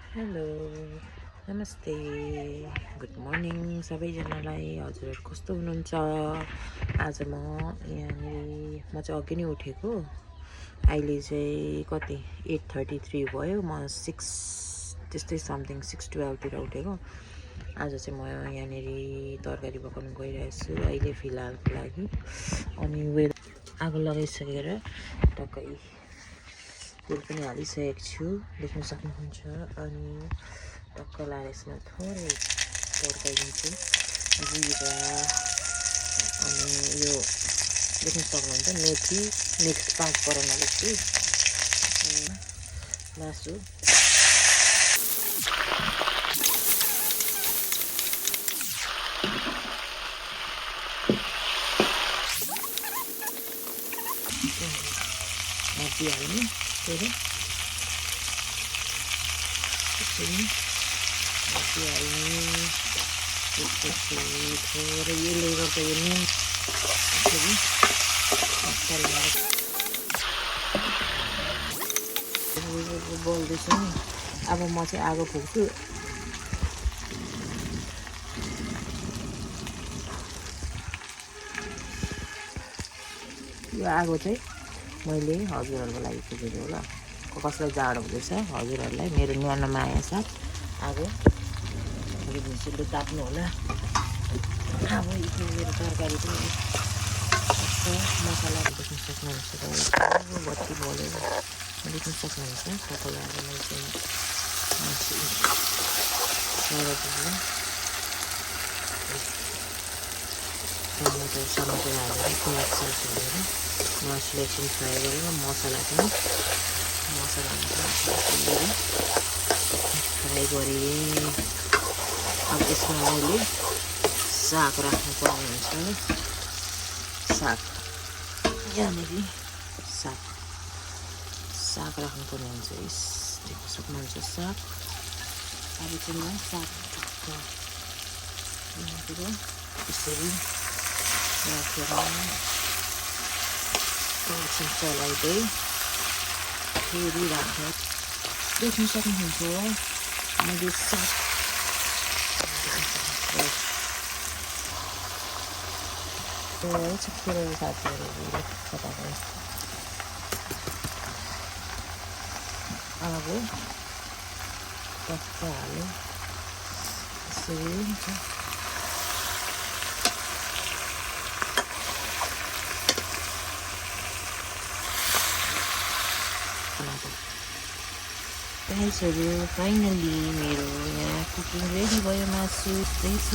Hello नमस्ते good morning सबैजनालाई। हजुरहरू कस्तो हुनुहुन्छ? आज म चाहिँ अघि नै उठेको। अहिले चाहिँ कति 8:33 भयो। म 6 त्यस्तै समथिङ 6:12तिर उठेको। आज चाहिँ म यहाँनिर तरकारी पकाउनु गइरहेको छु अहिले फिलहालको लागि। अनि आगो लगाइसकेर टक्कै तेल पनि हालिसकेको छु, देख्न सक्नुहुन्छ। अनि टक्क लाएर यसमा थोरै तर्काइदिन्छु जिरा। अनि यो देख्न सक्नुहुन्छ मेथी मिक्स 5 पराउन हाल्छु। अनि मासु हालिहाल्ने फेरि हालिहाल्ने। त्यसपछि थोरै यसले गर्दा यो नुन फेरि बोल्दैछु नि। अब म चाहिँ आगो फुक्छु। यो आगो चाहिँ मैले हजुरहरूको लागि फुकेको ल। कसलाई जाडो हुँदैछ हजुरहरूलाई मेरो न्यानो माया साथ आगो फुकिदिन्छु, ताप्नु होला। अब मेरो तरकारी पनि मसला देख्न सक्नुहुन्छ। बत्ती बलेर देख्न सक्नुहुन्छ। तपाईँलाई अब मैले चाहिँ टमाटर हालेर प्याज सास हालेर मासुलाई एकछिन फ्राई गरेर मसला फ्राई गरेँ। अब यसमा मैले साग राख्नुपर्ने हुन्छ। साग यहाँनिर साग राख्नुपर्ने हुन्छ। देख्न सक्नुहुन्छ साग। अब चाहिँ म साग यहाँतिर यसरी राखेर एकछिन चलाउँदै फेरि राखेर देख्न सक्नुहुन्छ मैले साग छिटो साथीहरू बताएको अब टक्क हाल्यो यसरी हुन्छ। गाइसहरू फाइनली मेरो यहाँ कुकिङ रेडी भयो। मासु रहेछ।